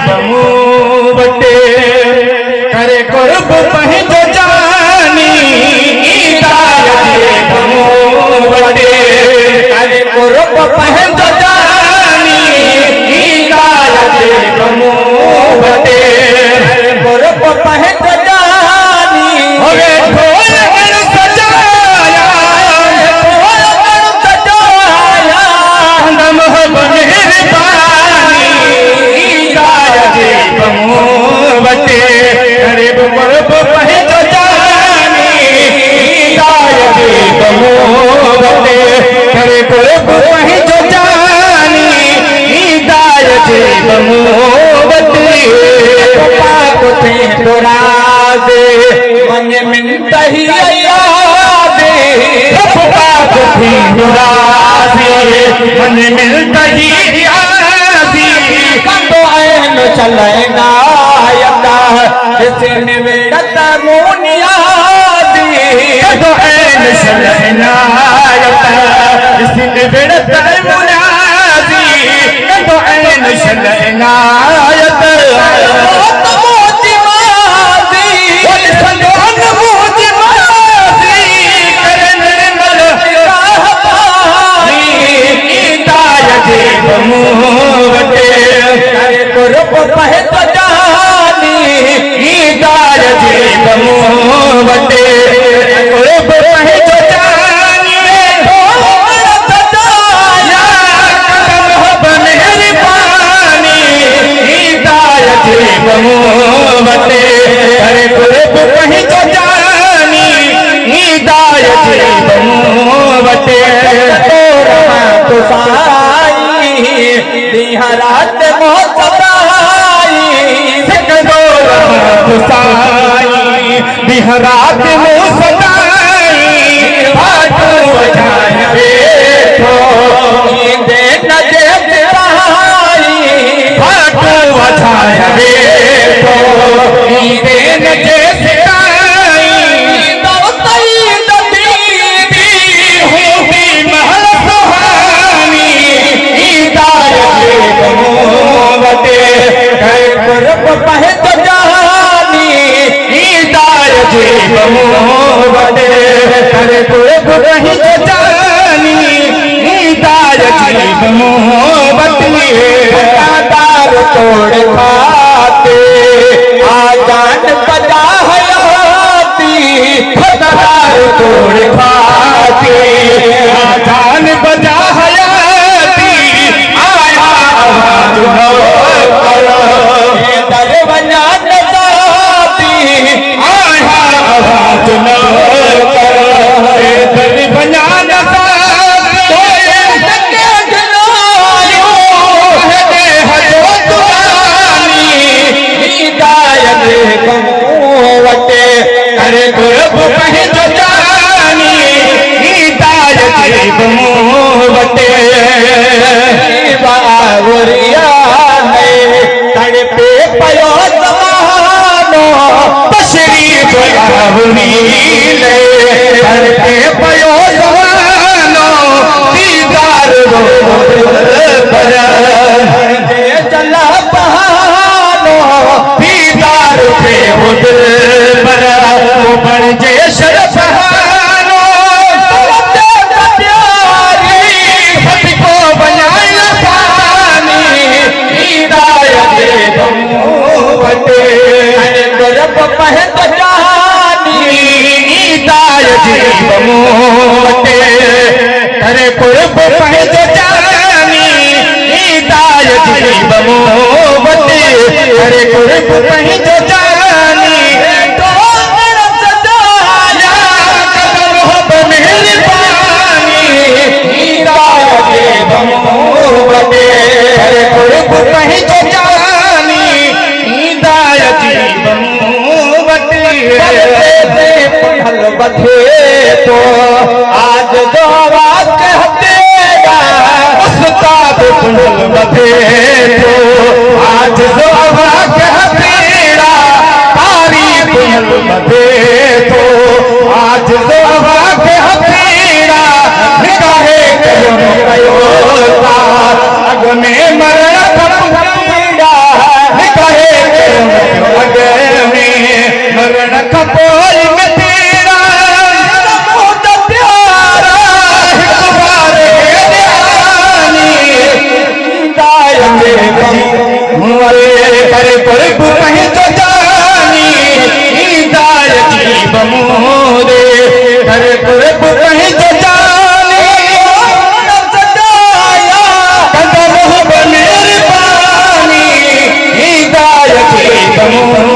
बमू बटे करे कुर्ब पहुंच जानी हिदायत बमू बटे करे कुर्ब पहुंच जानी हिदायत बमू बटे कुर्ब पहुंच जानी होवे ढोल गण सजाया ढोल गण सजाया नम मेहरबानी हिदायत बमू बटे गरीब कुर्ब पहुंच जानी हिदायत बमू बटे करे कुर्ब पहुंच जानी हिदायत बमू बटे पाक थे दुराजे मन मिनत ही यादे पाक थी दुराजे मन मिनत ही यादी कंदो ऐन चलेगा यता इसे निवेड़त मुनियादी कंदो ऐन चलेगा यता इसे निवेड़त मुनियादी कंदो ऐन चलेगा यता कुर्ब पहुंच जानी हिदायत बमू बटे कुर्ब पहुंच जानी सजाया कदम मेहरबानी हिदायत बमू बटे करे कुर्ब पहुंच जानी हिदायत बमू बटे तो रहा तो साई दिहरात मोसदाई सिकदो साई दिहरात मोसदाई फाटू बजाय बेठो नींदे नजे सिपाही फाटू बजाय बेठो नींदे नजे सिपाही दौतई दबीबी होती महल सुहानी हिदायत बमू बटे करे कुर्ब पहुंच जानी हिदायत बमू बटे करे कुर्ब पहुंच जानी हिदायत बमू बटे दार तोड़ खाते आजान बजा हयाती दार तोड़ खाते आजान बजा हयाती आया आवाज दर बजा नजाती आया आवाज न करो दर बजा नजाती हिदायत बमू बटे करे कुर्ब पहुंच जानी हिदायत बमू बटे बावरिया है तड़पे पयो जमानो तशरीफ लावनी ले तड़पे पयो जमानो दीदार रो पर चला बहानो दीदार पे उधर पर वो बन जे शरफ हानो प्यारी हट को बनाए पानी हिदायत बमू बटे कुर्ब पहुंच जानी हिदायत बमू बटे करे कुर्ब पहुंच जानी हिदायत बमू बटे करे कुर्ब पहुंच जानी सजाया कदम मेहरबानी हिदायत बमू बटे करे कुर्ब पहुंच जानी हिदायत बमू बटे पहल बथे तो आज जो बात कहते उस्ताद पहल बथे तो आज जो बात कहते तारीफ पहल बथे तो आज जो बात कहते निगाहे कयो अग में मर पीड़ा बमूरे घर कुर्ब कहीं जाने सजाया कदम हो मेहरबानी हिदायत बमूरे